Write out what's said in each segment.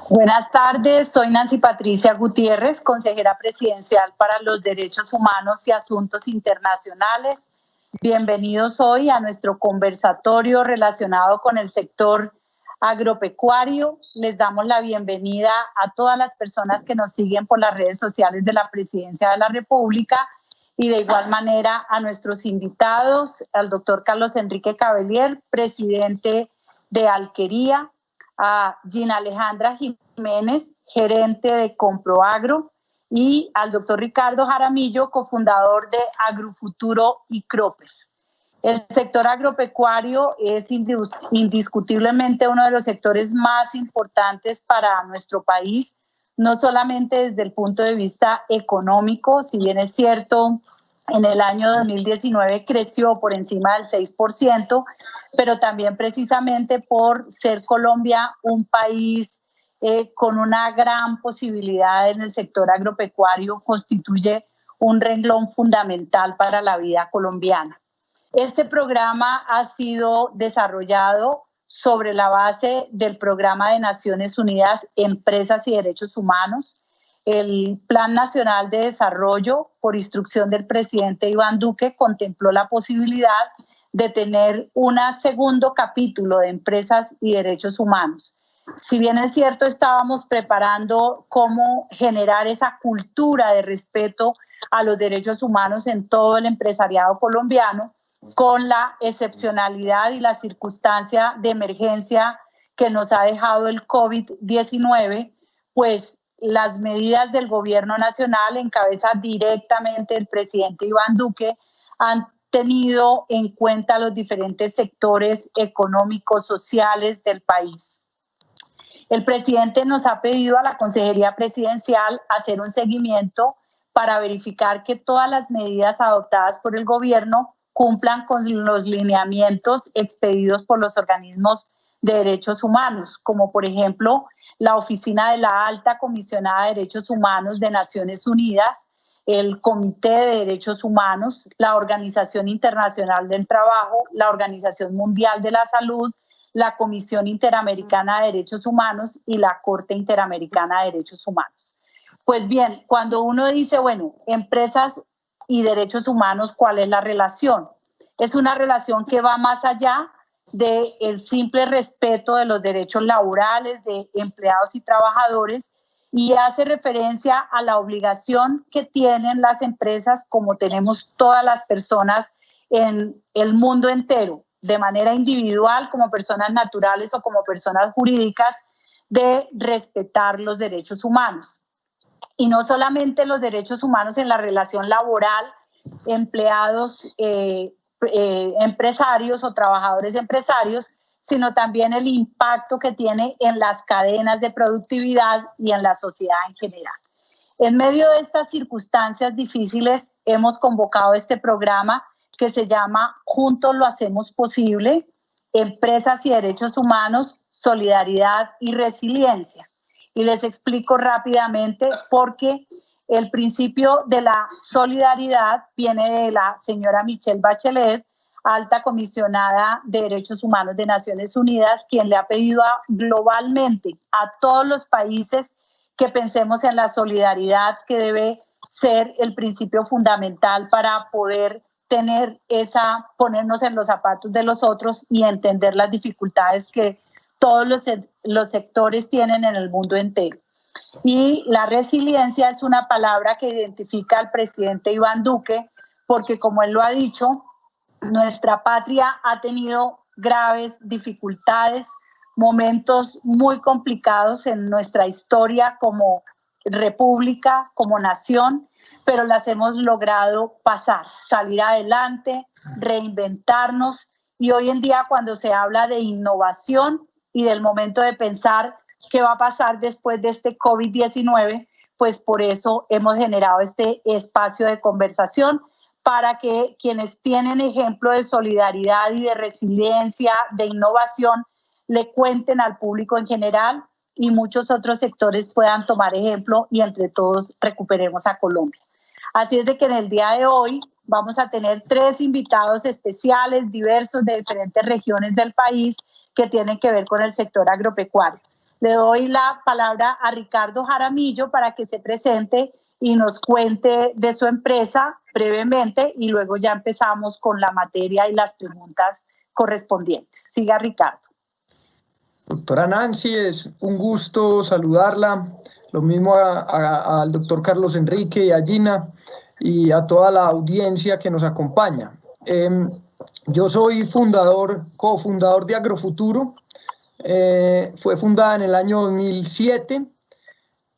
Buenas tardes, soy Nancy Patricia Gutiérrez, consejera presidencial para los Derechos Humanos y Asuntos Internacionales. Bienvenidos hoy a nuestro conversatorio relacionado con el sector agropecuario. Les damos la bienvenida a todas las personas que nos siguen por las redes sociales de la Presidencia de la República y de igual manera a nuestros invitados, al doctor Carlos Enrique Cavelier, presidente de Alquería, a Gina Alejandra Jiménez, gerente de Comproagro, y al doctor Ricardo Jaramillo, cofundador de Agrofuturo y Cropper. El sector agropecuario es indiscutiblemente uno de los sectores más importantes para nuestro país, no solamente desde el punto de vista económico, si bien es cierto, en el año 2019 creció por encima del 6%, pero también precisamente por ser Colombia un país con una gran posibilidad en el sector agropecuario, constituye un renglón fundamental para la vida colombiana. Este programa ha sido desarrollado sobre la base del Programa de Naciones Unidas Empresas y Derechos Humanos, el Plan Nacional de Desarrollo, por instrucción del presidente Iván Duque, contempló la posibilidad de tener un segundo capítulo de Empresas y Derechos Humanos. Si bien es cierto, estábamos preparando cómo generar esa cultura de respeto a los derechos humanos en todo el empresariado colombiano, con la excepcionalidad y la circunstancia de emergencia que nos ha dejado el COVID-19, pues las medidas del gobierno nacional, en cabeza directamente el presidente Iván Duque, han tenido en cuenta los diferentes sectores económicos, sociales del país. El presidente nos ha pedido a la Consejería Presidencial hacer un seguimiento para verificar que todas las medidas adoptadas por el gobierno cumplan con los lineamientos expedidos por los organismos de derechos humanos, como por ejemplo la Oficina de la Alta Comisionada de Derechos Humanos de Naciones Unidas, el Comité de Derechos Humanos, la Organización Internacional del Trabajo, la Organización Mundial de la Salud, la Comisión Interamericana de Derechos Humanos y la Corte Interamericana de Derechos Humanos. Pues bien, cuando uno dice, bueno, empresas y derechos humanos, ¿cuál es la relación? Es una relación que va más allá del simple respeto de los derechos laborales de empleados y trabajadores y hace referencia a la obligación que tienen las empresas, como tenemos todas las personas en el mundo entero, de manera individual, como personas naturales o como personas jurídicas, de respetar los derechos humanos. Y no solamente los derechos humanos en la relación laboral, empleados, empresarios o trabajadores empresarios, sino también el impacto que tiene en las cadenas de productividad y en la sociedad en general. En medio de estas circunstancias difíciles, hemos convocado este programa que se llama Juntos lo hacemos posible, Empresas y Derechos Humanos, Solidaridad y Resiliencia. Y les explico rápidamente porque el principio de la solidaridad viene de la señora Michelle Bachelet, alta comisionada de Derechos Humanos de Naciones Unidas, quien le ha pedido globalmente a todos los países que pensemos en la solidaridad, que debe ser el principio fundamental para poder ponernos en los zapatos de los otros y entender las dificultades que todos los sectores tienen en el mundo entero. Y la resiliencia es una palabra que identifica al presidente Iván Duque, porque como él lo ha dicho, nuestra patria ha tenido graves dificultades, momentos muy complicados en nuestra historia como república, como nación, pero las hemos logrado pasar, salir adelante, reinventarnos, y hoy en día cuando se habla de innovación y del momento de pensar qué va a pasar después de este COVID-19, pues por eso hemos generado este espacio de conversación para que quienes tienen ejemplo de solidaridad y de resiliencia, de innovación, le cuenten al público en general y muchos otros sectores puedan tomar ejemplo y entre todos recuperemos a Colombia. Así es de que en el día de hoy vamos a tener 3 invitados especiales, diversos de diferentes regiones del país que tienen que ver con el sector agropecuario. Le doy la palabra a Ricardo Jaramillo para que se presente y nos cuente de su empresa brevemente y luego ya empezamos con la materia y las preguntas correspondientes. Siga, Ricardo. Doctora Nancy, es un gusto saludarla. Lo mismo al doctor Carlos Enrique y a Gina y a toda la audiencia que nos acompaña. Yo soy cofundador de Agrofuturo. Fue fundada en el año 2007.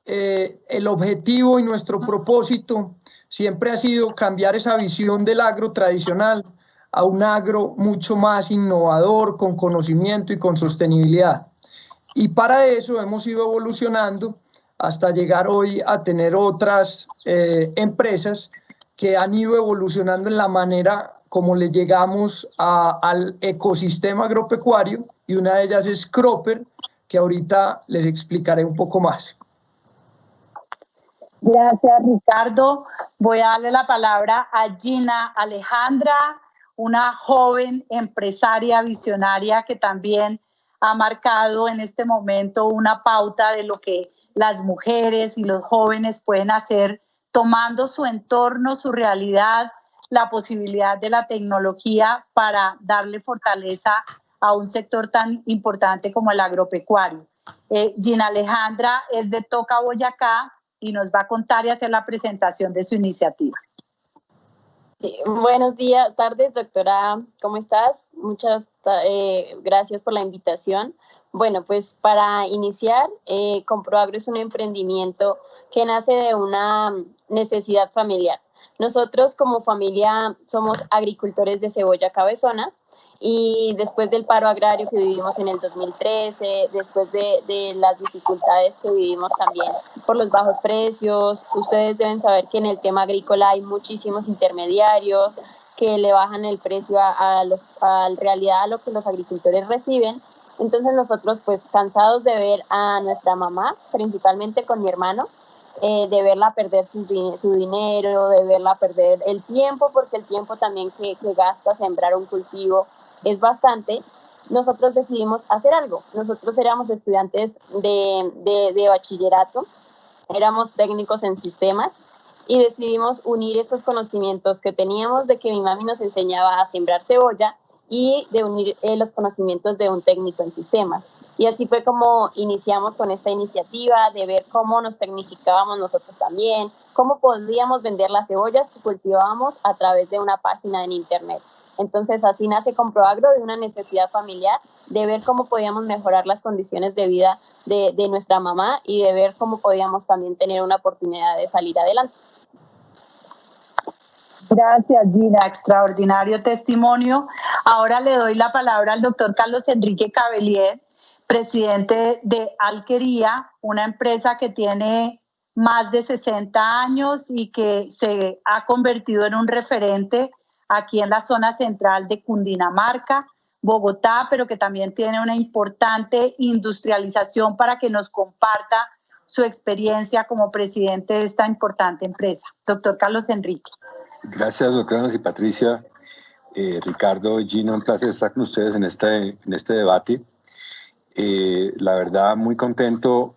El objetivo y nuestro propósito siempre ha sido cambiar esa visión del agro tradicional a un agro mucho más innovador, con conocimiento y con sostenibilidad. Y para eso hemos ido evolucionando hasta llegar hoy a tener otras empresas que han ido evolucionando en la manera como le llegamos al ecosistema agropecuario, y una de ellas es Cropper, que ahorita les explicaré un poco más. Gracias, Ricardo. Voy a darle la palabra a Gina Alejandra, una joven empresaria visionaria que también ha marcado en este momento una pauta de lo que las mujeres y los jóvenes pueden hacer tomando su entorno, su realidad, la posibilidad de la tecnología para darle fortaleza a un sector tan importante como el agropecuario. Gina Alejandra es de Toca, Boyacá, y nos va a contar y hacer la presentación de su iniciativa. Sí, buenos días, tardes, doctora, ¿cómo estás? Muchas gracias por la invitación. Bueno, pues para iniciar, Comproagro es un emprendimiento que nace de una necesidad familiar. Nosotros como familia somos agricultores de cebolla cabezona, y después del paro agrario que vivimos en el 2013, después de las dificultades que vivimos también por los bajos precios, ustedes deben saber que en el tema agrícola hay muchísimos intermediarios que le bajan el precio en realidad a lo que los agricultores reciben. Entonces nosotros, pues cansados de ver a nuestra mamá, principalmente con mi hermano, de verla perder su dinero, de verla perder el tiempo, porque el tiempo también que gasta sembrar un cultivo es bastante, nosotros decidimos hacer algo. Nosotros éramos estudiantes de bachillerato, éramos técnicos en sistemas, y decidimos unir estos conocimientos que teníamos de que mi mami nos enseñaba a sembrar cebolla y de unir los conocimientos de un técnico en sistemas. Y así fue como iniciamos con esta iniciativa de ver cómo nos tecnificábamos nosotros también, cómo podíamos vender las cebollas que cultivábamos a través de una página en internet. Entonces así nace Comproagro, de una necesidad familiar, de ver cómo podíamos mejorar las condiciones de vida de nuestra mamá y de ver cómo podíamos también tener una oportunidad de salir adelante. Gracias, Gina, extraordinario testimonio. Ahora le doy la palabra al doctor Carlos Enrique Cavelier, presidente de Alquería, una empresa que tiene más de 60 años y que se ha convertido en un referente aquí en la zona central de Cundinamarca, Bogotá, pero que también tiene una importante industrialización, para que nos comparta su experiencia como presidente de esta importante empresa. Doctor Carlos Enrique. Gracias, doctora Nancy Patricia, Ricardo y Gina, un placer estar con ustedes en este debate. La verdad, muy contento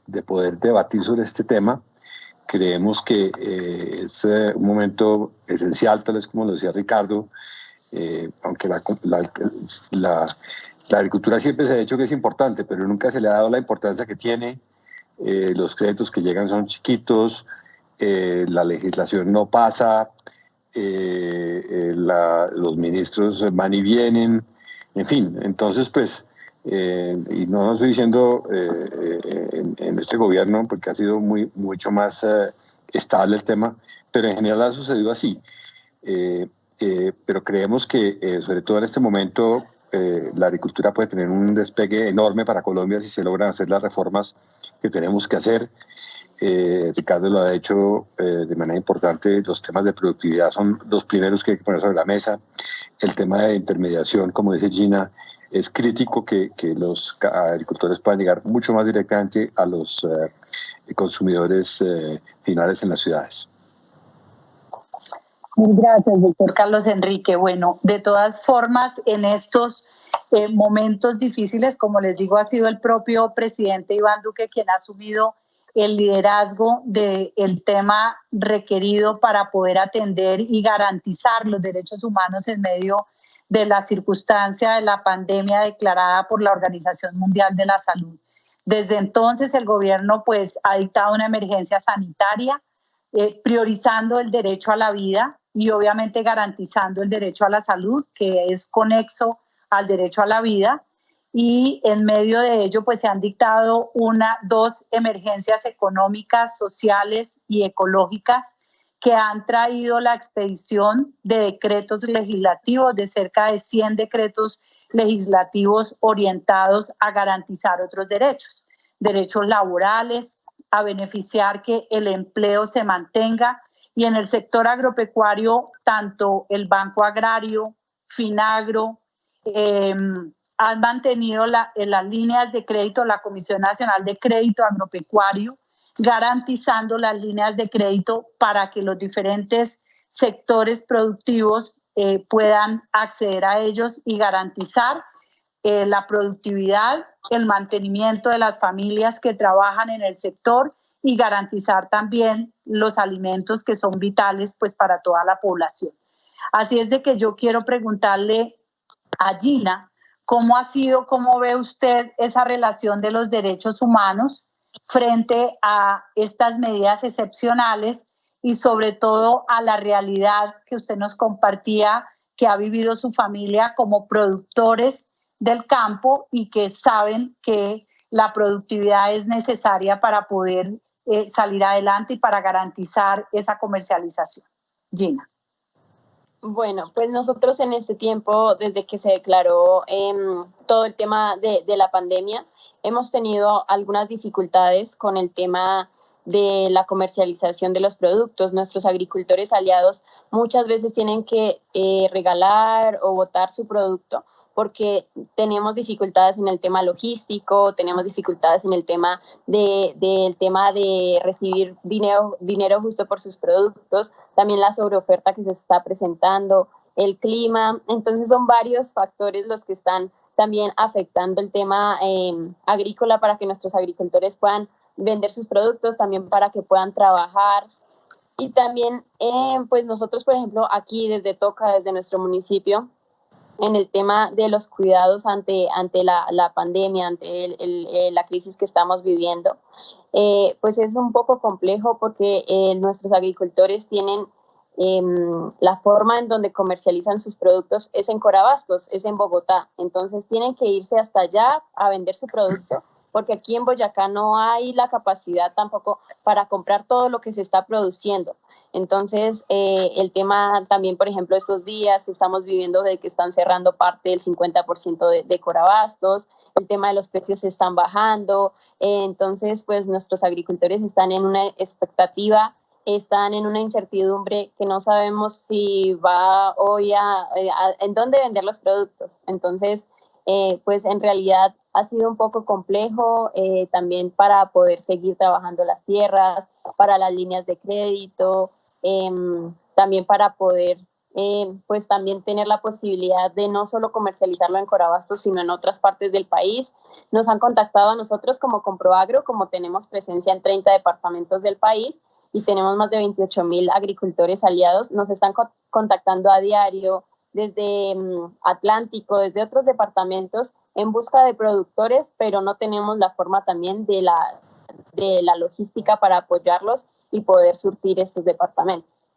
de poder debatir sobre este tema. Creemos que es un momento esencial, tal vez como lo decía Ricardo, aunque la agricultura siempre se ha dicho que es importante, pero nunca se le ha dado la importancia que tiene. Los créditos que llegan son chiquitos, la legislación no pasa, los ministros van y vienen, en fin. Entonces, pues, y no lo estoy diciendo en este gobierno, porque ha sido mucho más estable el tema, pero en general ha sucedido así. Pero creemos que, sobre todo en este momento, la agricultura puede tener un despegue enorme para Colombia si se logran hacer las reformas que tenemos que hacer. Ricardo lo ha hecho de manera importante. Los temas de productividad son los primeros que hay que poner sobre la mesa. El tema de intermediación, como dice Gina, es crítico que los agricultores puedan llegar mucho más directamente a los consumidores finales en las ciudades. Gracias, doctor Carlos Enrique. Bueno, de todas formas, en estos momentos difíciles. Como les digo, ha sido el propio presidente Iván Duque quien ha asumido el liderazgo del tema requerido para poder atender y garantizar los derechos humanos en medio de la circunstancia de la pandemia declarada por la Organización Mundial de la Salud. Desde entonces el gobierno pues ha dictado una emergencia sanitaria, priorizando el derecho a la vida y obviamente garantizando el derecho a la salud, que es conexo al derecho a la vida. Y en medio de ello pues se han dictado dos emergencias económicas, sociales y ecológicas que han traído la expedición de decretos legislativos, de cerca de 100 decretos legislativos orientados a garantizar otros derechos, derechos laborales, a beneficiar que el empleo se mantenga. Y en el sector agropecuario, tanto el Banco Agrario, Finagro, han mantenido las líneas de crédito, la Comisión Nacional de Crédito Agropecuario, garantizando las líneas de crédito para que los diferentes sectores productivos puedan acceder a ellos y garantizar la productividad, el mantenimiento de las familias que trabajan en el sector y garantizar también los alimentos que son vitales pues para toda la población. Así es de que yo quiero preguntarle a Gina, ¿cómo ve usted esa relación de los derechos humanos frente a estas medidas excepcionales y sobre todo a la realidad que usted nos compartía que ha vivido su familia como productores del campo y que saben que la productividad es necesaria para poder salir adelante y para garantizar esa comercialización? Gina. Bueno, pues nosotros en este tiempo, desde que se declaró todo el tema de la pandemia, hemos tenido algunas dificultades con el tema de la comercialización de los productos. Nuestros agricultores aliados muchas veces tienen que regalar o botar su producto porque tenemos dificultades en el tema logístico, tenemos dificultades en el tema de recibir dinero justo por sus productos, también la sobreoferta que se está presentando, el clima. Entonces son varios factores los que están también afectando el tema agrícola para que nuestros agricultores puedan vender sus productos, también para que puedan trabajar. Y también, pues nosotros, por ejemplo, aquí desde Toca, desde nuestro municipio, en el tema de los cuidados ante la pandemia, ante la crisis que estamos viviendo, pues es un poco complejo porque nuestros agricultores tienen la forma en donde comercializan sus productos es en Corabastos, es en Bogotá. Entonces tienen que irse hasta allá a vender su producto porque aquí en Boyacá no hay la capacidad tampoco para comprar todo lo que se está produciendo. Entonces, el tema también, por ejemplo, estos días que estamos viviendo de que están cerrando parte del 50% de Corabastos, el tema de los precios se están bajando, entonces, pues nuestros agricultores están en una expectativa, están en una incertidumbre que no sabemos si va hoy en dónde vender los productos. Entonces, pues en realidad ha sido un poco complejo también para poder seguir trabajando las tierras, para las líneas de crédito, también para poder pues también tener la posibilidad de no solo comercializarlo en Corabastos, sino en otras partes del país. Nos han contactado a nosotros como Comproagro, como tenemos presencia en 30 departamentos del país y tenemos más de 28,000 agricultores aliados. Nos están contactando a diario desde Atlántico, desde otros departamentos en busca de productores, pero no tenemos la forma también de la logística para apoyarlos y poder surtir estos departamentos.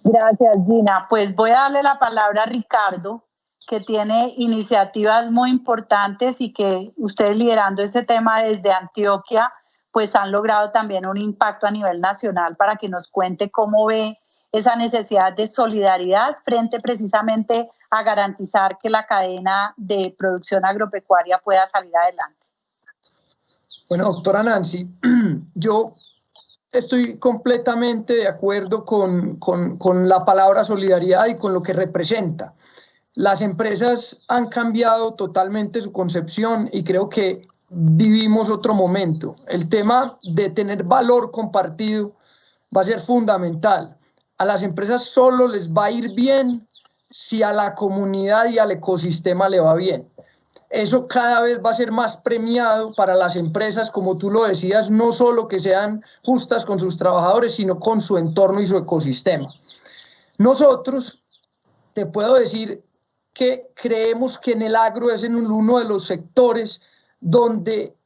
Gracias, Gina. Pues voy a darle la palabra a Ricardo, que tiene iniciativas muy importantes y que ustedes liderando este tema desde Antioquia, pues han logrado también un impacto a nivel nacional para que nos cuente cómo ve esa necesidad de solidaridad frente precisamente a garantizar que la cadena de producción agropecuaria pueda salir adelante. Bueno, doctora Nancy, yo estoy completamente de acuerdo con la palabra solidaridad y con lo que representa. Las empresas han cambiado totalmente su concepción y creo que vivimos otro momento. El tema de tener valor compartido va a ser fundamental. A las empresas solo les va a ir bien si a la comunidad y al ecosistema le va bien. Eso cada vez va a ser más premiado para las empresas, como tú lo decías, no solo que sean justas con sus trabajadores, sino con su entorno y su ecosistema. Nosotros, te puedo decir que creemos que en el agro es en uno de los sectores donde,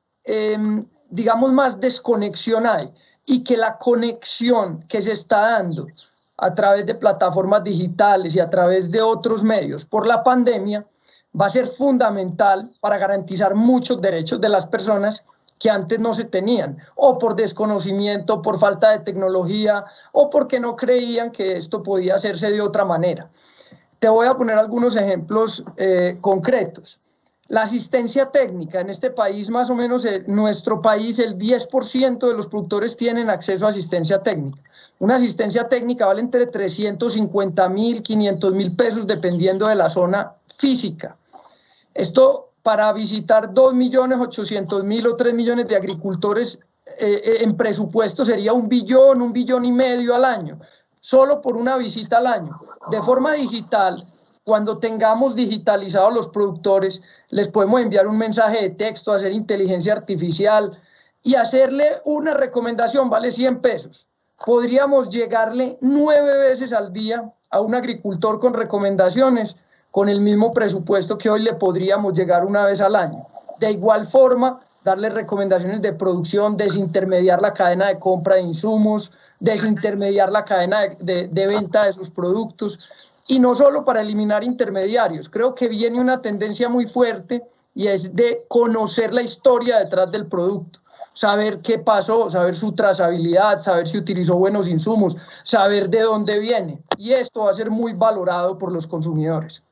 digamos, más desconexión hay, y que la conexión que se está dando a través de plataformas digitales y a través de otros medios por la pandemia va a ser fundamental para garantizar muchos derechos de las personas que antes no se tenían, o por desconocimiento, por falta de tecnología, o porque no creían que esto podía hacerse de otra manera. Te voy a poner algunos ejemplos concretos. La asistencia técnica en este país, más o menos en nuestro país, el 10% de los productores tienen acceso a asistencia técnica. Una asistencia técnica vale entre 350.000, 500.000 pesos, dependiendo de la zona física. Esto para visitar 2.800.000 o 3 millones de agricultores en presupuesto sería 1 billón, 1,5 billones al año, solo por una visita al año. De forma digital, cuando tengamos digitalizados los productores, les podemos enviar un mensaje de texto, hacer inteligencia artificial y hacerle una recomendación, vale 100 pesos. Podríamos llegarle 9 veces al día a un agricultor con recomendaciones, con el mismo presupuesto que hoy le podríamos llegar una vez al año. De igual forma, darle recomendaciones de producción, desintermediar la cadena de compra de insumos, desintermediar la cadena de venta de sus productos, y no solo para eliminar intermediarios. Creo que viene una tendencia muy fuerte y es de conocer la historia detrás del producto, saber qué pasó, saber su trazabilidad, saber si utilizó buenos insumos, saber de dónde viene, y esto va a ser muy valorado por los consumidores.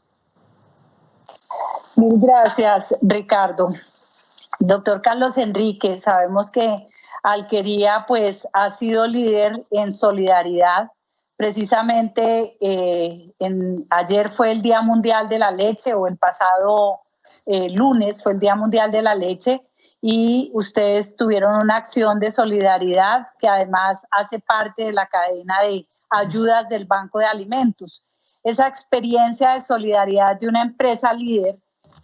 Mil gracias, Ricardo. Doctor Carlos Enrique, sabemos que Alquería pues ha sido líder en solidaridad. Precisamente ayer fue el Día Mundial de la Leche, o el pasado lunes fue el Día Mundial de la Leche, y ustedes tuvieron una acción de solidaridad que además hace parte de la cadena de ayudas del Banco de Alimentos. Esa experiencia de solidaridad de una empresa líder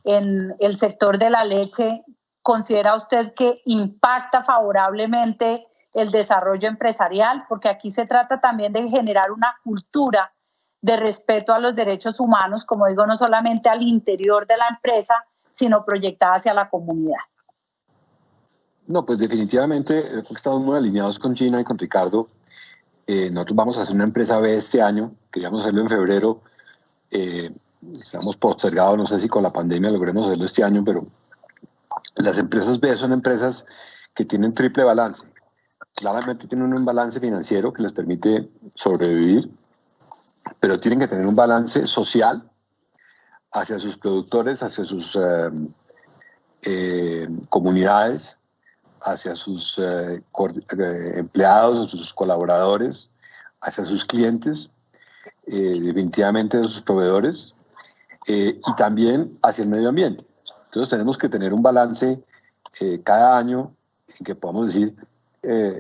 en el sector de la leche, ¿considera usted que impacta favorablemente el desarrollo empresarial? Porque aquí se trata también de generar una cultura de respeto a los derechos humanos, como digo, no solamente al interior de la empresa, sino proyectada hacia la comunidad. No, pues definitivamente estamos muy alineados con Gina y con Ricardo. Nosotros vamos a hacer una empresa B este año, queríamos hacerlo en febrero, estamos postergados, no sé si con la pandemia logremos hacerlo este año, pero las empresas B son empresas que tienen triple balance. Claramente tienen un balance financiero que les permite sobrevivir, pero tienen que tener un balance social hacia sus productores, hacia sus comunidades, hacia sus empleados, hacia sus colaboradores, hacia sus clientes, definitivamente a sus proveedores, y también hacia el medio ambiente. Entonces tenemos que tener un balance cada año en que podamos decir,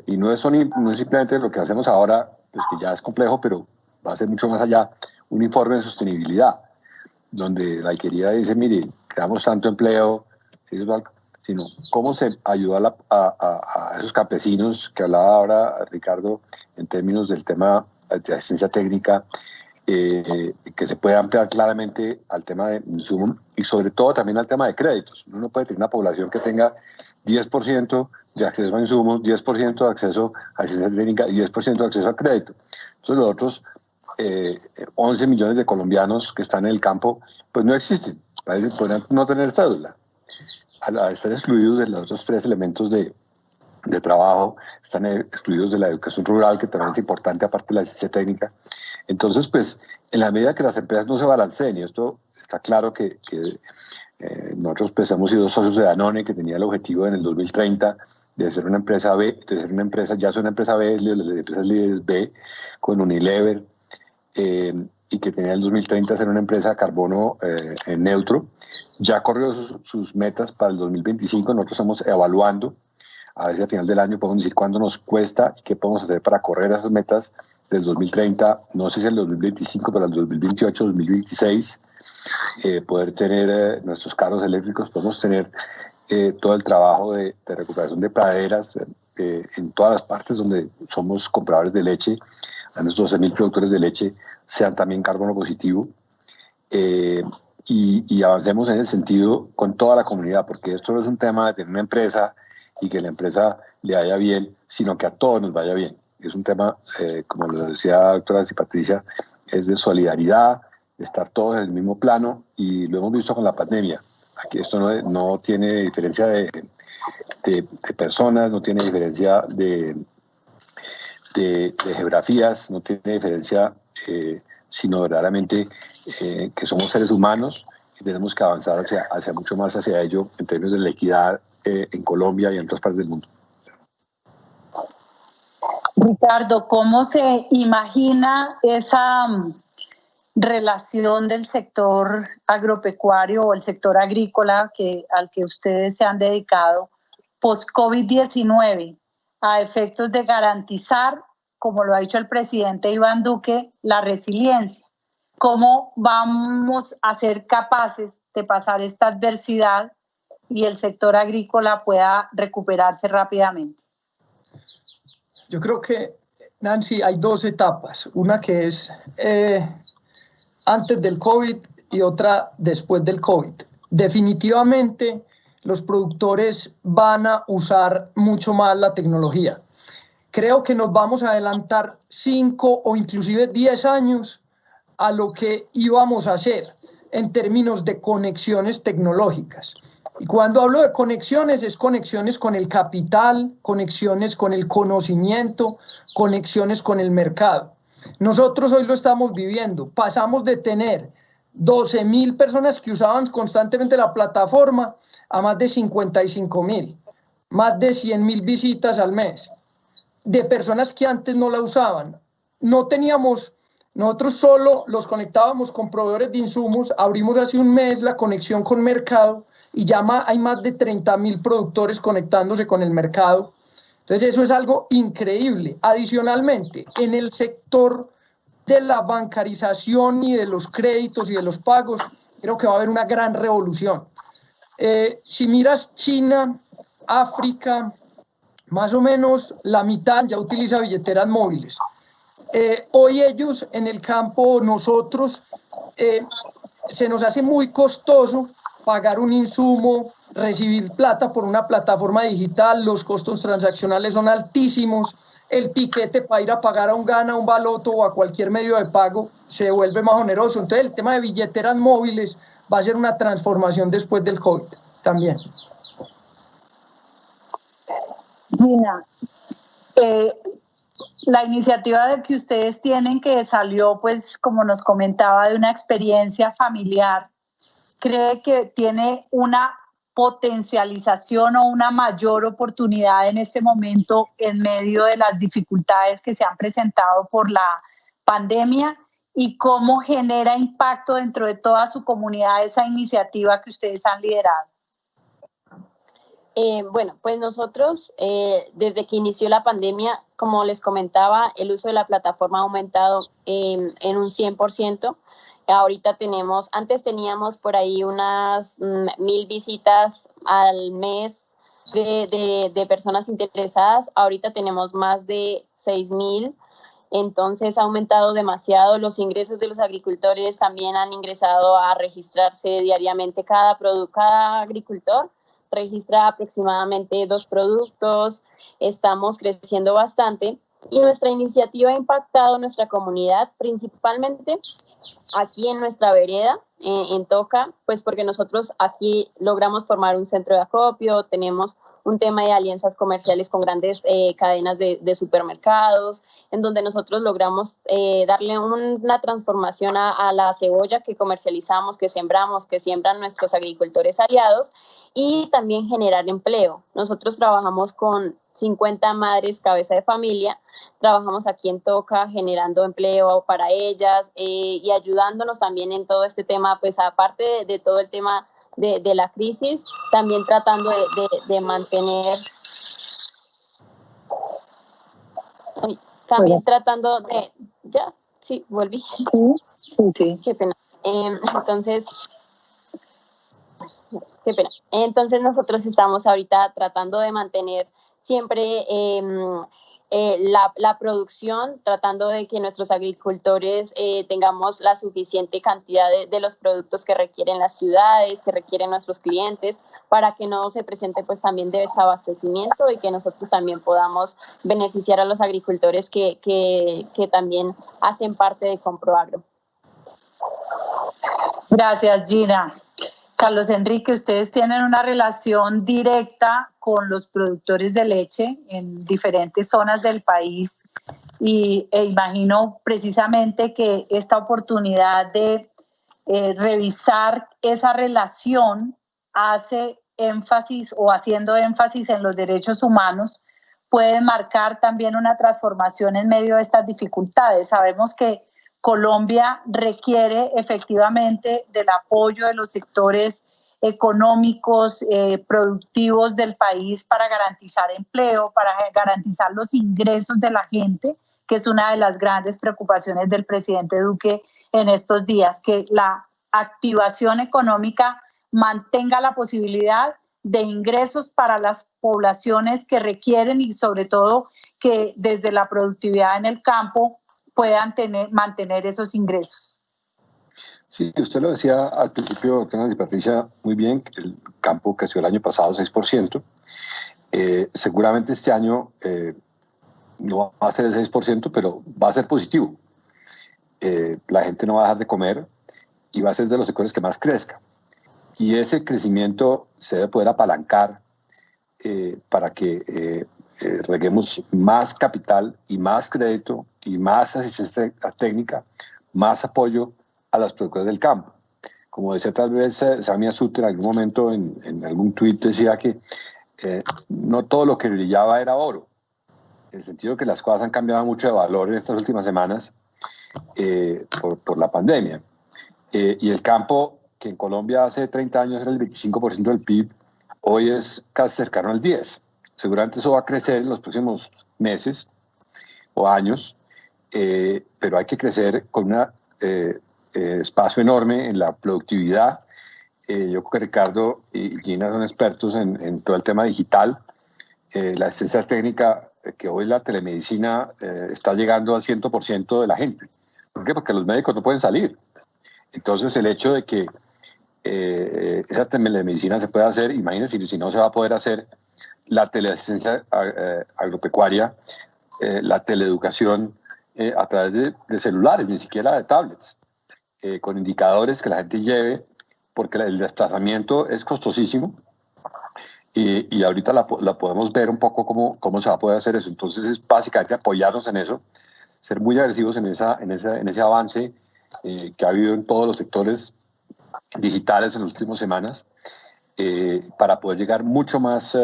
y no es simplemente lo que hacemos ahora, pues que ya es complejo, pero va a ser mucho más allá, un informe de sostenibilidad, donde la Alquería dice, mire, creamos tanto empleo, sino cómo se ayuda a esos campesinos que hablaba ahora Ricardo en términos del tema de asistencia técnica, que se puede ampliar claramente al tema de insumos y sobre todo también al tema de créditos. Uno no puede tener una población que tenga 10% de acceso a insumos, 10% de acceso a asistencia técnica y 10% de acceso a crédito. Entonces los otros 11 millones de colombianos que están en el campo pues no existen, podrían no tener cédula. Al estar excluidos de los otros 3 elementos de trabajo, están excluidos de la educación rural, que también es importante aparte de la asistencia técnica. Entonces, pues, en la medida que las empresas no se balanceen, y esto está claro que nosotros pues hemos sido socios de Danone, que tenía el objetivo en el 2030 de ser una empresa B, de ser una empresa, ya es una empresa B, las empresas líderes B, con Unilever, y que tenía el 2030 ser una empresa de carbono neutro. Ya corrió sus metas para el 2025, nosotros estamos evaluando, a ver si al final del año podemos decir cuánto nos cuesta y qué podemos hacer para correr esas metas del 2030, no sé si el 2025, pero el 2028, 2026, poder tener nuestros carros eléctricos, podemos tener todo el trabajo de recuperación de praderas en todas las partes donde somos compradores de leche, a nuestros 12.000 productores de leche sean también carbono positivo, y avancemos en el sentido con toda la comunidad, porque esto no es un tema de tener una empresa y que la empresa le vaya bien, sino que a todos nos vaya bien. Es un tema, como lo decía la doctora Nancy Patricia, es de solidaridad, de estar todos en el mismo plano, y lo hemos visto con la pandemia. Aquí esto no tiene diferencia de personas, no tiene diferencia de geografías, no tiene diferencia, sino verdaderamente que somos seres humanos y tenemos que avanzar hacia mucho más hacia ello en términos de la equidad en Colombia y en otras partes del mundo. Ricardo, ¿cómo se imagina esa relación del sector agropecuario o el sector agrícola al que ustedes se han dedicado post-COVID-19 a efectos de garantizar, como lo ha dicho el presidente Iván Duque, la resiliencia? ¿Cómo vamos a ser capaces de pasar esta adversidad y el sector agrícola pueda recuperarse rápidamente? Yo creo que, Nancy, hay dos etapas. Una que es antes del COVID y otra después del COVID. Definitivamente, los productores van a usar mucho más la tecnología. Creo que nos vamos a adelantar 5 o inclusive 10 años a lo que íbamos a hacer en términos de conexiones tecnológicas. Y cuando hablo de conexiones, es conexiones con el capital, conexiones con el conocimiento, conexiones con el mercado. Nosotros hoy lo estamos viviendo. Pasamos de tener 12.000 personas que usaban constantemente la plataforma a más de 55.000, más de 100.000 visitas al mes, de personas que antes no la usaban. Nosotros solo los conectábamos con proveedores de insumos, abrimos hace un mes la conexión con mercado y ya hay más de 30.000 productores conectándose con el mercado. Entonces eso es algo increíble. Adicionalmente, en el sector de la bancarización y de los créditos y de los pagos, creo que va a haber una gran revolución. Si miras China, África, más o menos la mitad ya utiliza billeteras móviles. Hoy ellos en el campo, nosotros, se nos hace muy costoso pagar un insumo, recibir plata por una plataforma digital, los costos transaccionales son altísimos, el tiquete para ir a pagar a un Gana, a un Baloto o a cualquier medio de pago se vuelve más oneroso. Entonces el tema de billeteras móviles va a ser una transformación después del COVID también. Gina, la iniciativa de que ustedes tienen, que salió, pues, como nos comentaba, de una experiencia familiar, ¿cree que tiene una potencialización o una mayor oportunidad en este momento en medio de las dificultades que se han presentado por la pandemia? ¿Y cómo genera impacto dentro de toda su comunidad esa iniciativa que ustedes han liderado? Bueno, pues nosotros, desde que inició la pandemia, como les comentaba, el uso de la plataforma ha aumentado en un 100%. Ahorita antes teníamos por ahí unas 1.000 visitas al mes de personas interesadas. Ahorita tenemos más de 6.000. Entonces ha aumentado demasiado. Los ingresos de los agricultores también han ingresado a registrarse diariamente. Cada agricultor registra aproximadamente 2 productos, estamos creciendo bastante y nuestra iniciativa ha impactado nuestra comunidad, principalmente aquí en nuestra vereda, en Toca, pues porque nosotros aquí logramos formar un centro de acopio, tenemos un tema de alianzas comerciales con grandes cadenas de supermercados, en donde nosotros logramos darle una transformación a la cebolla que comercializamos, que sembramos, que siembran nuestros agricultores aliados, y también generar empleo. Nosotros trabajamos con 50 madres cabeza de familia, trabajamos aquí en Toca generando empleo para ellas y ayudándonos también en todo este tema, pues aparte de todo el tema de la crisis, también tratando de mantener también tratando de... Ya, sí, volví. Sí. Qué pena. Entonces, qué pena. Entonces nosotros estamos ahorita tratando de mantener siempre la producción, tratando de que nuestros agricultores tengamos la suficiente cantidad de los productos que requieren las ciudades, que requieren nuestros clientes, para que no se presente pues también desabastecimiento y que nosotros también podamos beneficiar a los agricultores que también hacen parte de Comproagro. Gracias, Gina. Carlos Enrique, ustedes tienen una relación directa con los productores de leche en diferentes zonas del país e imagino precisamente que esta oportunidad de revisar esa relación hace énfasis o haciendo énfasis en los derechos humanos puede marcar también una transformación en medio de estas dificultades. Sabemos que Colombia requiere efectivamente del apoyo de los sectores económicos, productivos del país para garantizar empleo, para garantizar los ingresos de la gente, que es una de las grandes preocupaciones del presidente Duque en estos días, que la activación económica mantenga la posibilidad de ingresos para las poblaciones que requieren y sobre todo que desde la productividad en el campo puedan mantener esos ingresos. Sí, usted lo decía al principio, doctora Nancy Patricia, muy bien, que el campo creció el año pasado 6%. Seguramente este año no va a ser el 6%, pero va a ser positivo. La gente no va a dejar de comer y va a ser de los sectores que más crezca. Y ese crecimiento se debe poder apalancar para que reguemos más capital y más crédito y más asistencia técnica, más apoyo a los productores del campo. Como decía tal vez Samia Suter en algún momento en algún tuit, decía que no todo lo que brillaba era oro, en el sentido que las cosas han cambiado mucho de valor en estas últimas semanas por la pandemia. Y el campo, que en Colombia hace 30 años era el 25% del PIB, hoy es casi cercano al 10%. Seguramente eso va a crecer en los próximos meses o años, pero hay que crecer con un espacio enorme en la productividad. Yo creo que Ricardo y Gina son expertos en todo el tema digital. La asistencia técnica, que hoy la telemedicina está llegando al 100% de la gente. ¿Por qué? Porque los médicos no pueden salir. Entonces el hecho de que esa telemedicina se pueda hacer, imagínense si no se va a poder hacer la teleasistencia agropecuaria, la teleeducación a través de celulares, ni siquiera de tablets, con indicadores que la gente lleve, porque el desplazamiento es costosísimo y ahorita la podemos ver un poco cómo se va a poder hacer eso. Entonces es básicamente apoyarnos en eso, ser muy agresivos en ese avance que ha habido en todos los sectores digitales en las últimas semanas, para poder llegar mucho más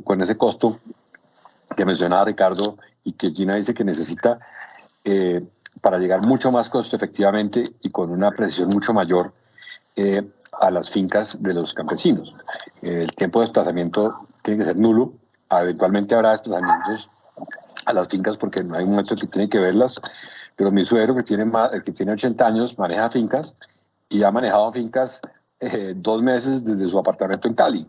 con ese costo que mencionaba Ricardo y que Gina dice que necesita, para llegar mucho más costo efectivamente y con una precisión mucho mayor a las fincas de los campesinos. El tiempo de desplazamiento tiene que ser nulo. Eventualmente habrá desplazamientos a las fincas porque no hay un momento que tiene que verlas, pero mi suegro que tiene 80 años maneja fincas y ha manejado fincas 2 meses desde su apartamento en Cali,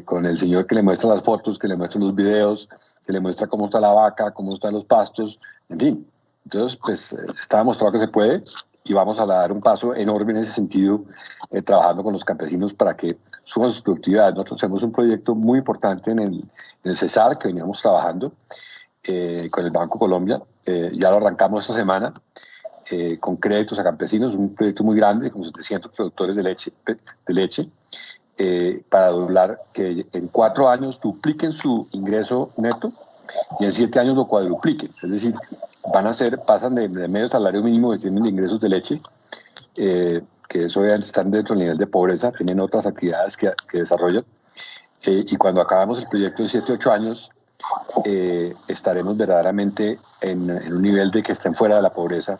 con el señor que le muestra las fotos, que le muestra los videos, que le muestra cómo está la vaca, cómo están los pastos, en fin. Entonces, pues está demostrado que se puede y vamos a dar un paso enorme en ese sentido, trabajando con los campesinos para que suban sus productividades. Nosotros tenemos un proyecto muy importante en el Cesar que veníamos trabajando con el Banco Colombia. Ya lo arrancamos esta semana con créditos a campesinos, un proyecto muy grande, con 700 productores de leche, para doblar, que en 4 años dupliquen su ingreso neto y en 7 años lo cuadrupliquen. Es decir, pasan de medio salario mínimo que tienen de ingresos de leche, que eso están dentro del nivel de pobreza, tienen otras actividades que desarrollan, y cuando acabamos el proyecto en 7 u 8 años, estaremos verdaderamente en un nivel de que estén fuera de la pobreza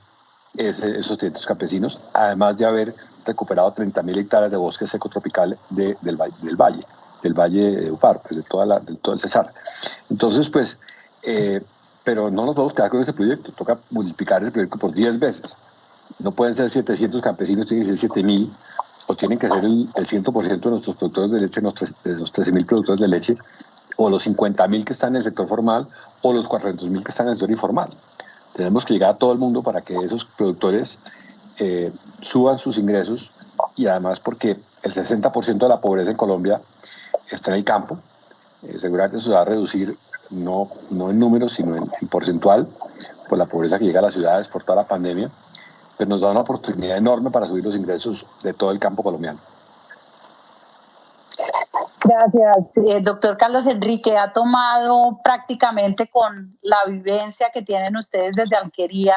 esos 700 campesinos, además de haber recuperado 30.000 hectáreas de bosque seco tropical del valle de Upar, pues de todo el Cesar. Entonces, pues, pero no nos podemos quedar con ese proyecto, toca multiplicar ese proyecto por 10 veces. No pueden ser 700 campesinos, tienen que ser 7.000, o tienen que ser el 100% de nuestros productores de leche, de los 13.000 productores de leche, o los 50.000 que están en el sector formal, o los 400.000 que están en el sector informal. Tenemos que llegar a todo el mundo para que esos productores suban sus ingresos, y además porque el 60% de la pobreza en Colombia está en el campo. Seguramente eso se va a reducir, no en números, sino en porcentual, por la pobreza que llega a las ciudades por toda la pandemia, pero nos da una oportunidad enorme para subir los ingresos de todo el campo colombiano. Gracias, doctor Carlos Enrique. Ha tomado prácticamente con la vivencia que tienen ustedes desde Alquería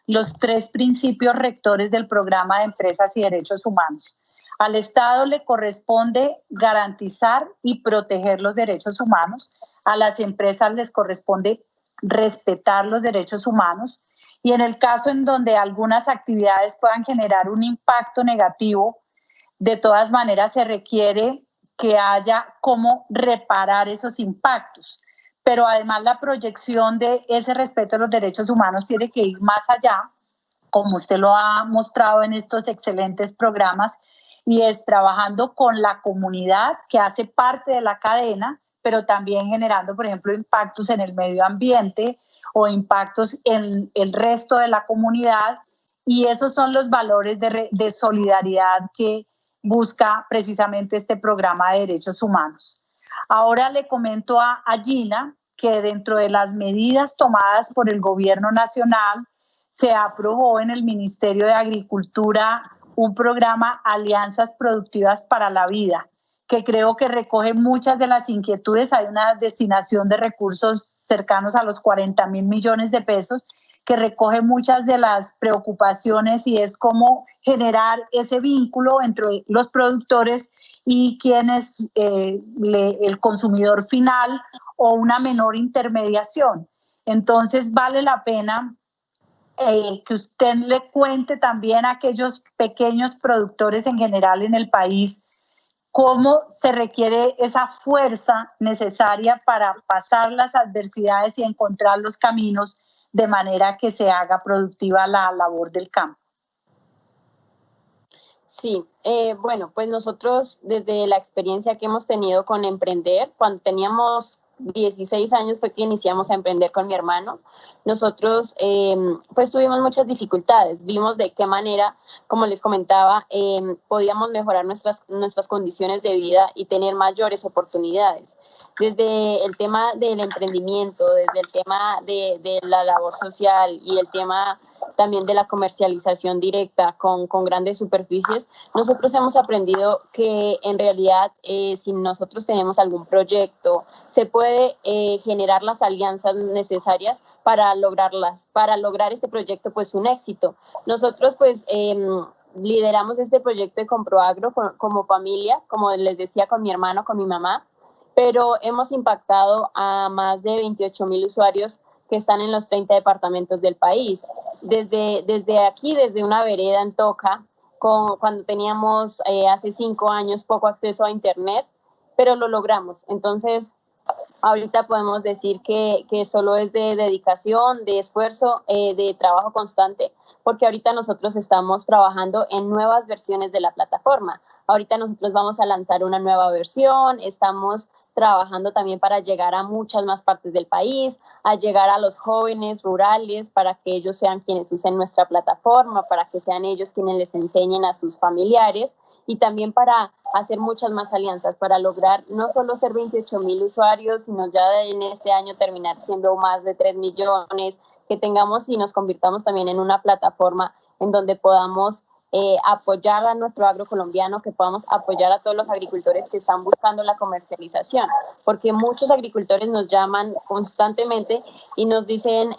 los 3 principios rectores del programa de empresas y derechos humanos. Al Estado le corresponde garantizar y proteger los derechos humanos, a las empresas les corresponde respetar los derechos humanos, y en el caso en donde algunas actividades puedan generar un impacto negativo, de todas maneras se requiere que haya cómo reparar esos impactos. Pero además la proyección de ese respeto a los derechos humanos tiene que ir más allá, como usted lo ha mostrado en estos excelentes programas, y es trabajando con la comunidad que hace parte de la cadena, pero también generando, por ejemplo, impactos en el medio ambiente o impactos en el resto de la comunidad, y esos son los valores de solidaridad que busca precisamente este programa de derechos humanos. Ahora le comento a Gina que dentro de las medidas tomadas por el Gobierno Nacional se aprobó en el Ministerio de Agricultura un programa Alianzas Productivas para la Vida, que creo que recoge muchas de las inquietudes. Hay una destinación de recursos cercanos a los 40.000 millones de pesos que recoge muchas de las preocupaciones, y es cómo generar ese vínculo entre los productores y quienes, el consumidor final, o una menor intermediación. Entonces vale la pena que usted le cuente también a aquellos pequeños productores en general en el país cómo se requiere esa fuerza necesaria para pasar las adversidades y encontrar los caminos de manera que se haga productiva la labor del campo. Sí, bueno, pues nosotros desde la experiencia que hemos tenido con emprender, cuando teníamos 16 años fue que iniciamos a emprender con mi hermano. Nosotros pues tuvimos muchas dificultades, vimos de qué manera, como les comentaba, podíamos mejorar nuestras condiciones de vida y tener mayores oportunidades. Desde el tema del emprendimiento, desde el tema de la labor social y el tema también de la comercialización directa con grandes superficies, nosotros hemos aprendido que en realidad si nosotros tenemos algún proyecto, se puede generar las alianzas necesarias para lograr este proyecto pues un éxito. Nosotros pues lideramos este proyecto de Comproagro como familia, como les decía, con mi hermano, con mi mamá, pero hemos impactado a más de 28.000 usuarios que están en los 30 departamentos del país. Desde aquí, desde una vereda en Toca, cuando teníamos hace 5 años poco acceso a internet, pero lo logramos. Entonces, ahorita podemos decir que solo es de dedicación, de esfuerzo, de trabajo constante, porque ahorita nosotros estamos trabajando en nuevas versiones de la plataforma. Ahorita nosotros vamos a lanzar una nueva versión, estamos trabajando también para llegar a muchas más partes del país, a llegar a los jóvenes rurales para que ellos sean quienes usen nuestra plataforma, para que sean ellos quienes les enseñen a sus familiares, y también para hacer muchas más alianzas, para lograr no solo ser 28.000 usuarios, sino ya en este año terminar siendo más de 3 millones, que tengamos y nos convirtamos también en una plataforma en donde podamos apoyar a nuestro agro colombiano, que podamos apoyar a todos los agricultores que están buscando la comercialización, porque muchos agricultores nos llaman constantemente y nos dicen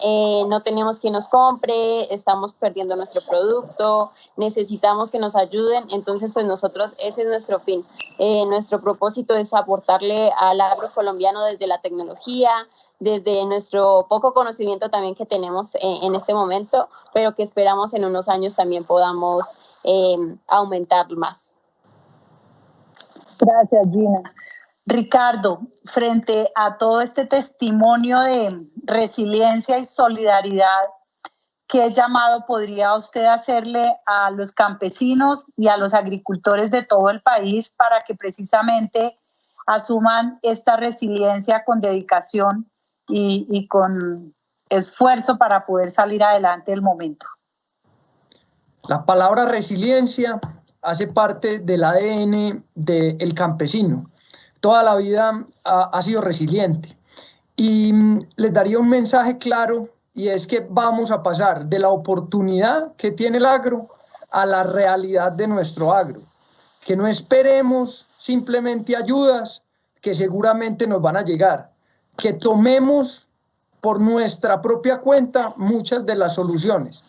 no tenemos quien nos compre, estamos perdiendo nuestro producto, necesitamos que nos ayuden. Entonces pues nosotros, ese es nuestro fin, nuestro propósito es aportarle al agro colombiano desde la tecnología, desde nuestro poco conocimiento también que tenemos en este momento, pero que esperamos en unos años también podamos aumentar más. Gracias, Gina. Ricardo, frente a todo este testimonio de resiliencia y solidaridad, ¿qué llamado podría usted hacerle a los campesinos y a los agricultores de todo el país para que precisamente asuman esta resiliencia con dedicación y con esfuerzo para poder salir adelante del momento? La palabra resiliencia hace parte del ADN del campesino. Toda la vida ha sido resiliente. Y les daría un mensaje claro, y es que vamos a pasar de la oportunidad que tiene el agro a la realidad de nuestro agro. Que no esperemos simplemente ayudas que seguramente nos van a llegar. Que tomemos por nuestra propia cuenta muchas de las soluciones.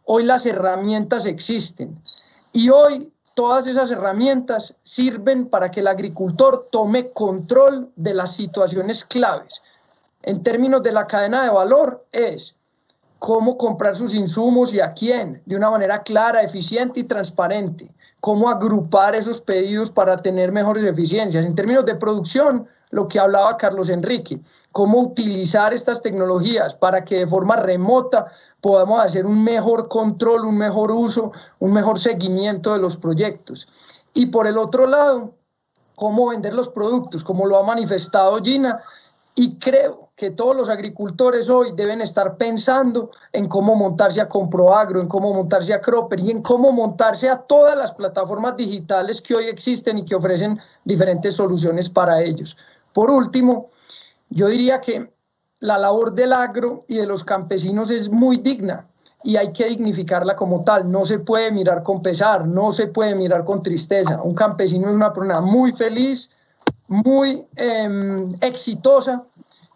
Hoy las herramientas existen y hoy todas esas herramientas sirven para que el agricultor tome control de las situaciones claves. En términos de la cadena de valor es cómo comprar sus insumos y a quién, de una manera clara, eficiente y transparente. Cómo agrupar esos pedidos para tener mejores eficiencias. En términos de producción, lo que hablaba Carlos Enrique, cómo utilizar estas tecnologías para que de forma remota podamos hacer un mejor control, un mejor uso, un mejor seguimiento de los proyectos. Y por el otro lado, cómo vender los productos, como lo ha manifestado Gina, y creo que todos los agricultores hoy deben estar pensando en cómo montarse a Comproagro, en cómo montarse a Cropper y en cómo montarse a todas las plataformas digitales que hoy existen y que ofrecen diferentes soluciones para ellos. Por último, yo diría que la labor del agro y de los campesinos es muy digna y hay que dignificarla como tal. No se puede mirar con pesar, no se puede mirar con tristeza. Un campesino es una persona muy feliz, muy exitosa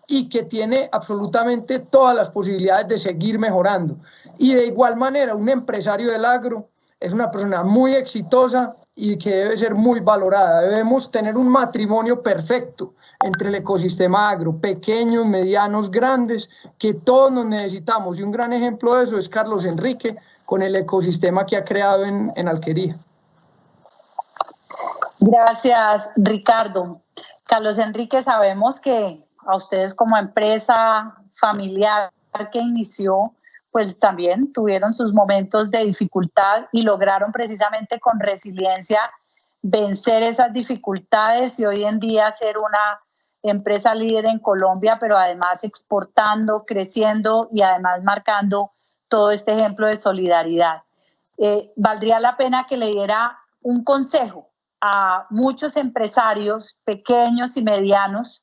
y que tiene absolutamente todas las posibilidades de seguir mejorando. Y de igual manera, un empresario del agro es una persona muy exitosa y que debe ser muy valorada. Debemos tener un matrimonio perfecto entre el ecosistema agro, pequeños, medianos, grandes, que todos nos necesitamos. Y un gran ejemplo de eso es Carlos Enrique, con el ecosistema que ha creado en Alquería. Gracias, Ricardo. Carlos Enrique, sabemos que a ustedes como empresa familiar que inició, pues también tuvieron sus momentos de dificultad y lograron precisamente con resiliencia vencer esas dificultades y hoy en día ser una empresa líder en Colombia, pero además exportando, creciendo y además marcando todo este ejemplo de solidaridad. Valdría la pena que le diera un consejo a muchos empresarios pequeños y medianos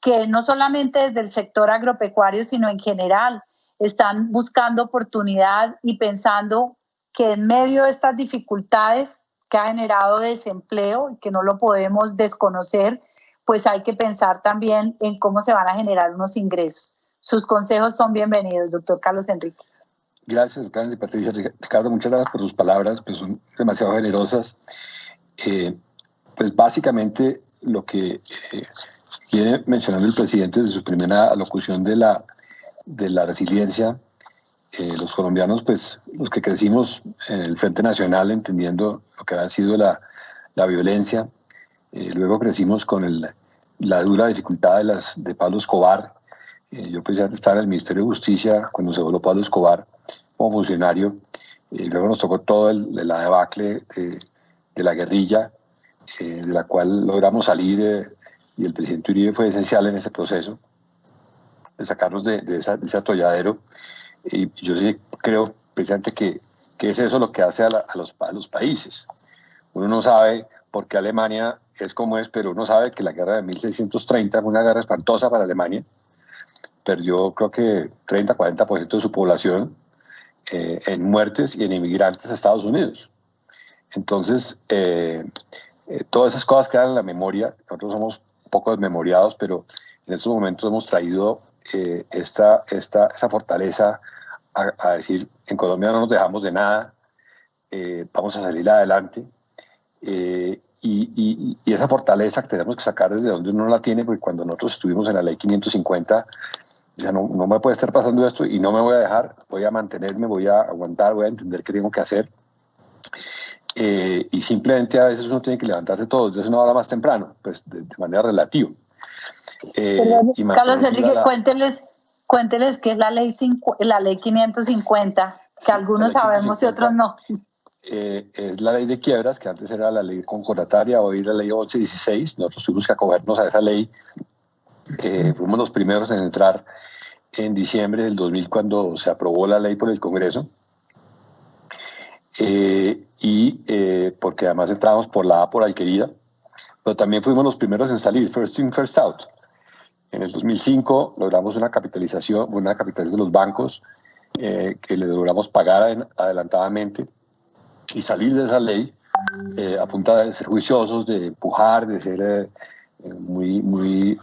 que no solamente desde el sector agropecuario, sino en general, están buscando oportunidad y pensando que en medio de estas dificultades que ha generado desempleo y que no lo podemos desconocer, pues hay que pensar también en cómo se van a generar unos ingresos. Sus consejos son bienvenidos, doctor Carlos Enrique. Gracias, Patricia. Ricardo, muchas gracias por sus palabras, pues son demasiado generosas. Pues básicamente lo que viene mencionando el presidente desde su primera alocución de la resiliencia, los colombianos, pues los que crecimos en el Frente Nacional entendiendo lo que ha sido la violencia, luego crecimos con la dura dificultad de Pablo Escobar. Yo precisamente estaba en el Ministerio de Justicia cuando se voló Pablo Escobar como funcionario, luego nos tocó todo la debacle de la guerrilla, de la cual logramos salir, y el presidente Uribe fue esencial en ese proceso de sacarnos de ese atolladero. Y yo sí creo precisamente que es eso lo que hace a los países. Uno no sabe por qué Alemania es como es, pero uno sabe que la guerra de 1630 fue una guerra espantosa para Alemania. Perdió creo que 30-40% de su población en muertes y en inmigrantes a Estados Unidos. Entonces, todas esas cosas quedan en la memoria. Nosotros somos un poco desmemoriados, pero en estos momentos hemos traído esa fortaleza a decir, en Colombia no nos dejamos de nada, vamos a salir adelante. Y esa fortaleza que tenemos que sacar desde donde uno la tiene, porque cuando nosotros estuvimos en la ley 550, ya no me puede estar pasando esto y no me voy a dejar, voy a mantenerme, voy a aguantar, voy a entender qué tengo que hacer. y simplemente a veces uno tiene que levantarse todos desde una hora más temprano, pues de manera relativa. Carlos Enrique, cuénteles qué es la ley 550, que algunos sabemos y otros no. Es la ley de quiebras, que antes era la ley concordataria, hoy la ley 1116. Nosotros tuvimos que acogernos a esa ley. Fuimos los primeros en entrar en diciembre del 2000 cuando se aprobó la ley por el Congreso. Porque además entramos por la A por Alquería, pero también fuimos los primeros en salir, first in, first out. En el 2005 logramos una capitalización de los bancos que le logramos pagar adelantadamente y salir de esa ley a punta de ser juiciosos, de empujar, de ser muy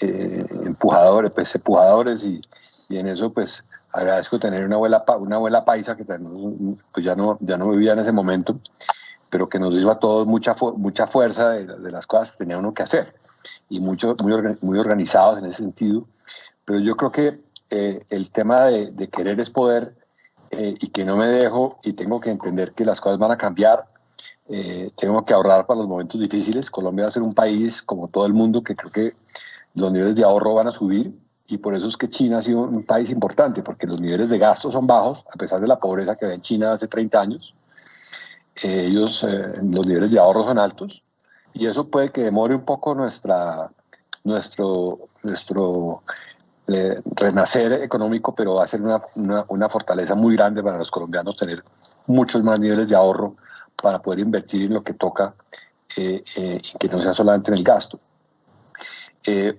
empujadores y en eso pues agradezco tener una abuela paisa que pues ya no vivía en ese momento, pero que nos dio a todos mucha fuerza de las cosas que tenía uno que hacer y muy organizados en ese sentido. Pero yo creo que el tema de querer es poder y que no me dejo y tengo que entender que las cosas van a cambiar. Tengo que ahorrar para los momentos difíciles. Colombia va a ser un país como todo el mundo que creo que los niveles de ahorro van a subir y por eso es que China ha sido un país importante, porque los niveles de gasto son bajos, a pesar de la pobreza que había en China hace 30 años. Los niveles de ahorro son altos y eso puede que demore un poco nuestro renacer económico, pero va a ser una fortaleza muy grande para los colombianos tener muchos más niveles de ahorro para poder invertir en lo que toca y que no sea solamente en el gasto.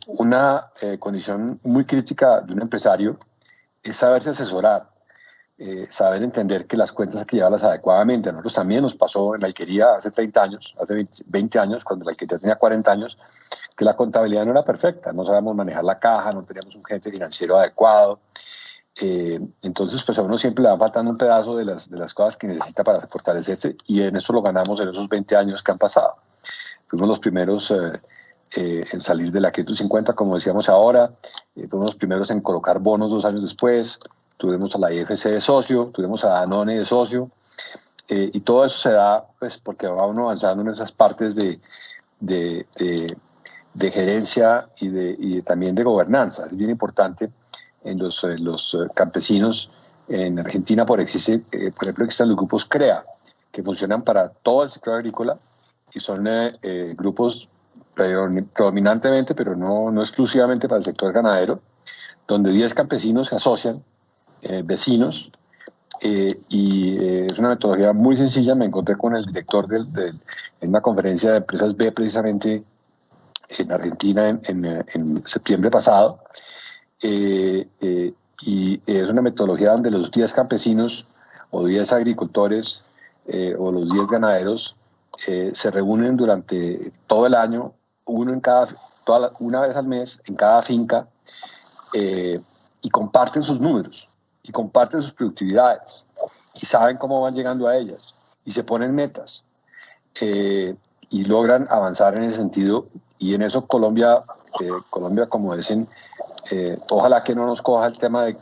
Una condición muy crítica de un empresario es saberse asesorar, saber entender que las cuentas hay que llevarlas adecuadamente. A nosotros también nos pasó en la alquería hace 30 años, hace 20 años, cuando la alquería tenía 40 años, que la contabilidad no era perfecta, no sabíamos manejar la caja, no teníamos un jefe financiero adecuado. Entonces, pues a uno siempre le va faltando un pedazo de las cosas que necesita para fortalecerse y en esto lo ganamos en esos 20 años que han pasado. Fuimos los primeros en salir de la 550, como decíamos ahora, fuimos los primeros en colocar bonos 2 años después, tuvimos a la IFC de socio, tuvimos a Danone de socio, y todo eso se da pues porque va uno avanzando en esas partes de gerencia y también de gobernanza. Es bien importante en los campesinos. En Argentina, por ejemplo, existen los grupos CREA, que funcionan para todo el sector agrícola y son grupos predominantemente, pero no exclusivamente para el sector ganadero, donde 10 campesinos se asocian, vecinos, y es una metodología muy sencilla. Me encontré con el director en una conferencia de empresas B precisamente en Argentina en septiembre pasado, y es una metodología donde los 10 campesinos o 10 agricultores o los 10 ganaderos se reúnen durante todo el año, una vez al mes en cada finca, y comparten sus números y comparten sus productividades y saben cómo van llegando a ellas y se ponen metas y logran avanzar en ese sentido. Y en eso Colombia, como dicen, ojalá que no nos coja el tema de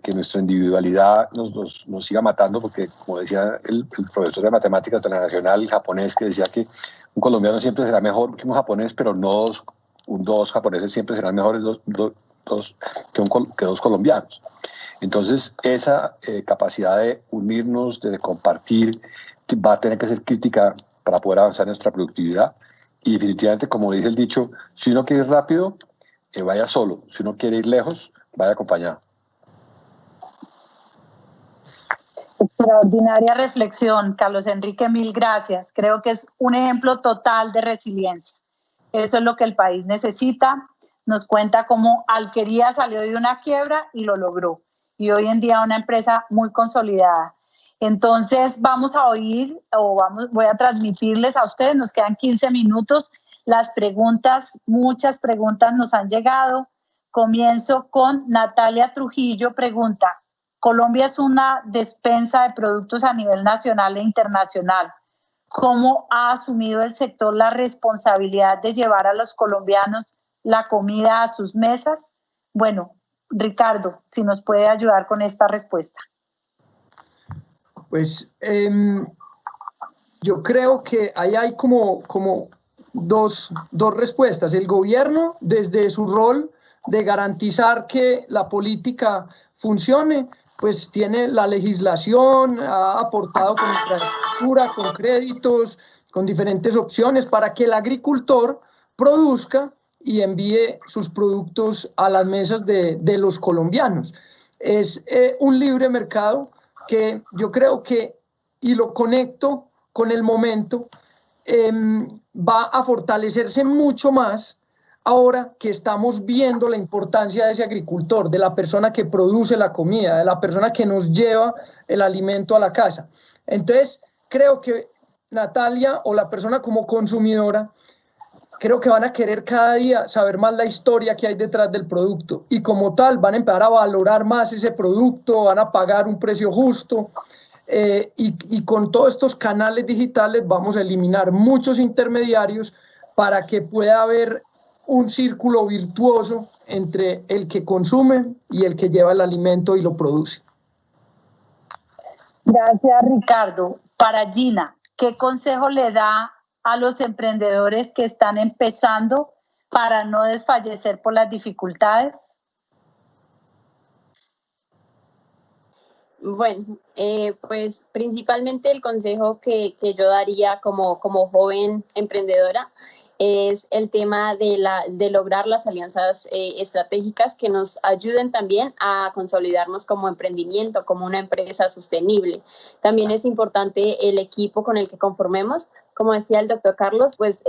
que nuestra individualidad nos siga matando, porque como decía el profesor de matemáticas internacional, el japonés, que decía que un colombiano siempre será mejor que un japonés, pero no dos japoneses siempre serán mejores que dos colombianos. Entonces esa capacidad de unirnos, de compartir, va a tener que ser crítica para poder avanzar en nuestra productividad. Y definitivamente, como dice el dicho, si uno quiere ir rápido, vaya solo; si uno quiere ir lejos, vaya acompañado. Extraordinaria reflexión, Carlos Enrique, mil gracias. Creo que es un ejemplo total de resiliencia. Eso es lo que el país necesita. Nos cuenta cómo Alquería salió de una quiebra y lo logró. Y hoy en día una empresa muy consolidada. Entonces vamos a oír, voy a transmitirles a ustedes, nos quedan 15 minutos, las preguntas. Muchas preguntas nos han llegado. Comienzo con Natalia Trujillo, pregunta: Colombia es una despensa de productos a nivel nacional e internacional. ¿Cómo ha asumido el sector la responsabilidad de llevar a los colombianos la comida a sus mesas? Bueno, Ricardo, si nos puede ayudar con esta respuesta. Pues Yo creo que ahí hay como dos respuestas. El gobierno, desde su rol de garantizar que la política funcione, pues tiene la legislación, ha aportado con infraestructura, con créditos, con diferentes opciones para que el agricultor produzca y envíe sus productos a las mesas de los colombianos. Es un libre mercado que yo creo que, y lo conecto con el momento, va a fortalecerse mucho más ahora que estamos viendo la importancia de ese agricultor, de la persona que produce la comida, de la persona que nos lleva el alimento a la casa. Entonces, creo que Natalia o la persona como consumidora, creo que van a querer cada día saber más la historia que hay detrás del producto y como tal van a empezar a valorar más ese producto, van a pagar un precio justo. Y con todos estos canales digitales vamos a eliminar muchos intermediarios para que pueda haber un círculo virtuoso entre el que consume y el que lleva el alimento y lo produce. Gracias, Ricardo. Para Gina, ¿qué consejo le da a los emprendedores que están empezando para no desfallecer por las dificultades? Bueno, pues principalmente el consejo que yo daría como joven emprendedora es el tema de lograr las alianzas estratégicas que nos ayuden también a consolidarnos como emprendimiento, como una empresa sostenible. También es importante el equipo con el que conformemos. Como decía el doctor Carlos, pues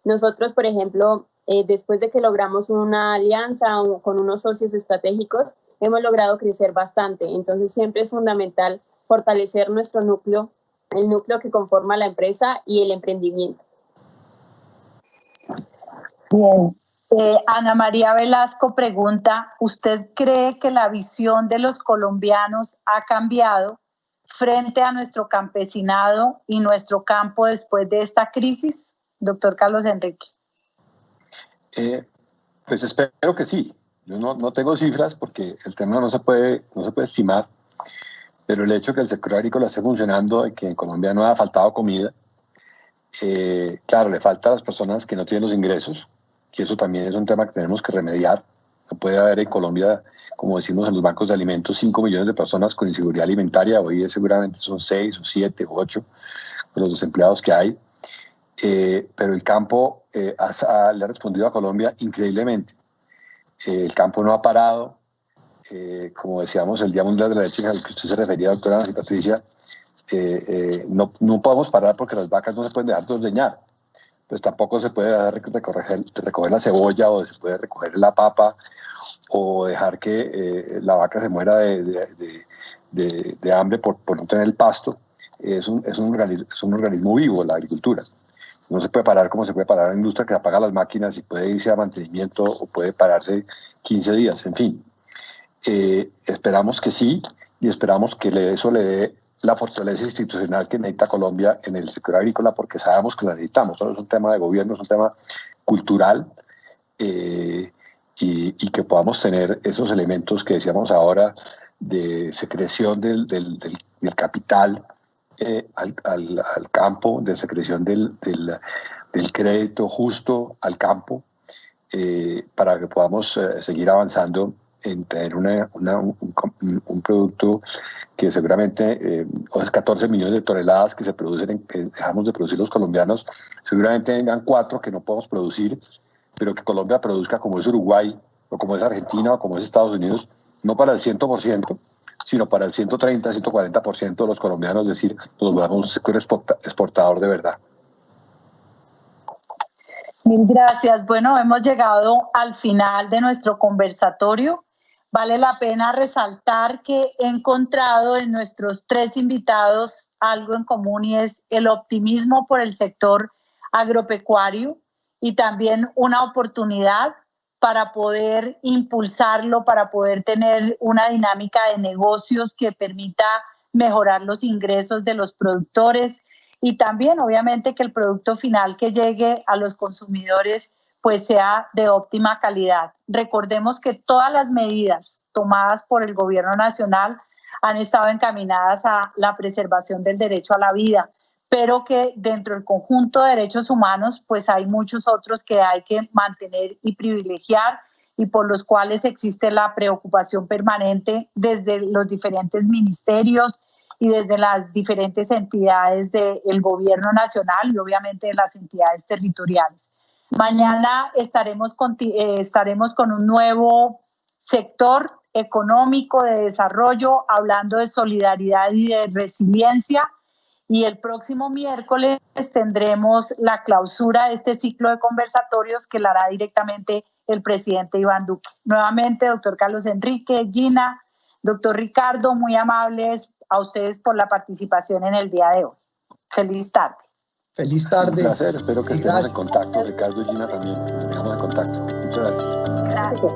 nosotros, por ejemplo, después de que logramos una alianza con unos socios estratégicos, hemos logrado crecer bastante. Entonces siempre es fundamental fortalecer nuestro núcleo, el núcleo que conforma la empresa y el emprendimiento. Bien. Ana María Velasco pregunta, ¿usted cree que la visión de los colombianos ha cambiado frente a nuestro campesinado y nuestro campo después de esta crisis? Doctor Carlos Enrique. Pues espero que sí. Yo no tengo cifras porque el tema no se puede estimar, pero el hecho de que el sector agrícola esté funcionando y que en Colombia no haya faltado comida, claro, le falta a las personas que no tienen los ingresos, y eso también es un tema que tenemos que remediar. No puede haber en Colombia, como decimos en los bancos de alimentos, 5 millones de personas con inseguridad alimentaria. Hoy seguramente son 6 o 7 o 8 los desempleados que hay. Pero el campo le ha respondido a Colombia increíblemente. El campo no ha parado. Como decíamos, el Día Mundial de la Leche, al que usted se refería, doctora Nancy Patricia, no podemos parar porque las vacas no se pueden dejar de ordeñar. Pues tampoco se puede dejar de recoger la cebolla, o se puede recoger la papa, o dejar que la vaca se muera de hambre por no tener el pasto. Es un organismo vivo, la agricultura. No se puede parar como se puede parar la industria que apaga las máquinas y puede irse a mantenimiento o puede pararse 15 días, en fin. Esperamos que sí, y esperamos que eso le dé la fortaleza institucional que necesita Colombia en el sector agrícola, porque sabemos que la necesitamos. Eso es un tema de gobierno, es un tema cultural, y que podamos tener esos elementos que decíamos ahora de secreción del capital al campo, de secreción del crédito justo al campo, para que podamos seguir avanzando en tener un producto que seguramente, es 14 millones de toneladas que se producen, que dejamos de producir los colombianos, seguramente vengan 4 que no podemos producir, pero que Colombia produzca como es Uruguay, o como es Argentina, o como es Estados Unidos, no para el 100%, sino para el 130, 140% de los colombianos, es decir, nos volvamos un sector exportador de verdad. Mil gracias. Bueno, hemos llegado al final de nuestro conversatorio. Vale la pena resaltar que he encontrado en nuestros 3 invitados algo en común, y es el optimismo por el sector agropecuario y también una oportunidad para poder impulsarlo, para poder tener una dinámica de negocios que permita mejorar los ingresos de los productores y también, obviamente, que el producto final que llegue a los consumidores pues sea de óptima calidad. Recordemos que todas las medidas tomadas por el gobierno nacional han estado encaminadas a la preservación del derecho a la vida, pero que dentro del conjunto de derechos humanos pues hay muchos otros que hay que mantener y privilegiar y por los cuales existe la preocupación permanente desde los diferentes ministerios y desde las diferentes entidades del gobierno nacional y obviamente de las entidades territoriales. Mañana estaremos con un nuevo sector económico de desarrollo, hablando de solidaridad y de resiliencia. Y el próximo miércoles tendremos la clausura de este ciclo de conversatorios que la hará directamente el presidente Iván Duque. Nuevamente, doctor Carlos Enrique, Gina, doctor Ricardo, muy amables a ustedes por la participación en el día de hoy. Feliz tarde. Feliz tarde. Un placer, espero que estemos en contacto. Ricardo y Gina también, estamos en contacto. Muchas gracias. Gracias.